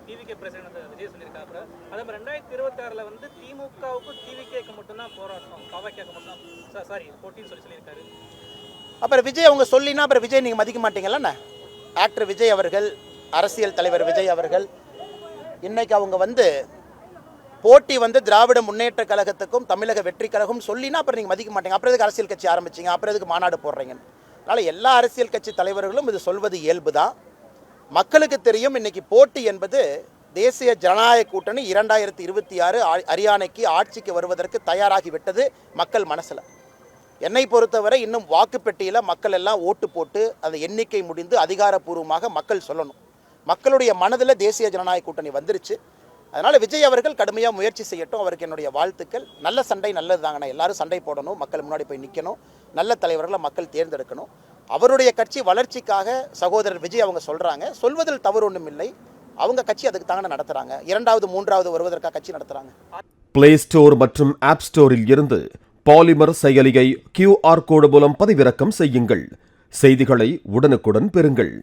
TVK president Vijay சொல்லியிருக்காரு. அதே மாதிரி 2026 வந்து திமுகவுக்கும் டிவிகேக்கு மட்டும்தான் போராட்டம், பாவகேக்கு மட்டும் சாரி போட்டின்னு சொல்லியிருக்காரு. அப்புறம் விஜய் அவங்க சொல்லினா அப்புறம் விஜய் நீங்கள் மதிக்க மாட்டீங்கல்ல? ஆக்டர் விஜய் அவர்கள், அரசியல் தலைவர் விஜய் அவர்கள் இன்னைக்கு அவங்க வந்து போட்டி வந்து திராவிட முன்னேற்ற கழகத்துக்கும் தமிழக வெற்றி கழகம் சொல்லினா அப்புறம் நீங்கள் மதிக்க மாட்டீங்க. அப்புறம் எதுக்கு அரசியல் கட்சி ஆரம்பிச்சிங்க, அப்புறம் எதுக்கு மாநாடு போடுறீங்கன்னு. அதனால் எல்லா அரசியல் கட்சி தலைவர்களும் இது சொல்வது இயல்பு தான். மக்களுக்கு தெரியும் இன்னைக்கு போட்டி என்பது தேசிய ஜனநாயக கூட்டணி 2026 ஹரியானைக்கு ஆட்சிக்கு வருவதற்கு தயாராகிவிட்டது மக்கள் மனசில். என்னை பொறுத்தவரை இன்னும் வாக்குப்பெட்டியில் மக்கள் எல்லாம் ஓட்டு போட்டு அந்த எண்ணிக்கை முடிந்து அதிகாரப்பூர்வமாக மக்கள் சொல்லணும். மக்களுடைய மனதில் தேசிய ஜனநாயக கூட்டணி வந்துருச்சு. அதனால் விஜய் அவர்கள் கடுமையாக முயற்சி செய்யட்டும். அவருக்கு என்னுடைய வாழ்த்துக்கள். நல்ல சண்டை நல்லது தாங்கண்ணா. எல்லாரும் சண்டை போடணும், மக்கள் முன்னாடி போய் நிற்கணும், நல்ல தலைவர்களை மக்கள் தேர்ந்தெடுக்கணும். அவருடைய கட்சி வளர்ச்சிக்காக சகோதரர் விஜய் அவங்க சொல்கிறாங்க, சொல்வதில் தவறு ஒன்றும் இல்லை. அவங்க கட்சி அதுக்கு தாங்க நடத்துகிறாங்க. 2வது 3வது வருவதற்காக கட்சி நடத்துகிறாங்க. பிளே ஸ்டோர் மற்றும் ஆப் ஸ்டோரில் இருந்து பாலிமர் செயலியை QR கோடு மூலம் பதிவிறக்கம் செய்யுங்கள். செய்திகளை உடனுக்குடன் பெறுங்கள்.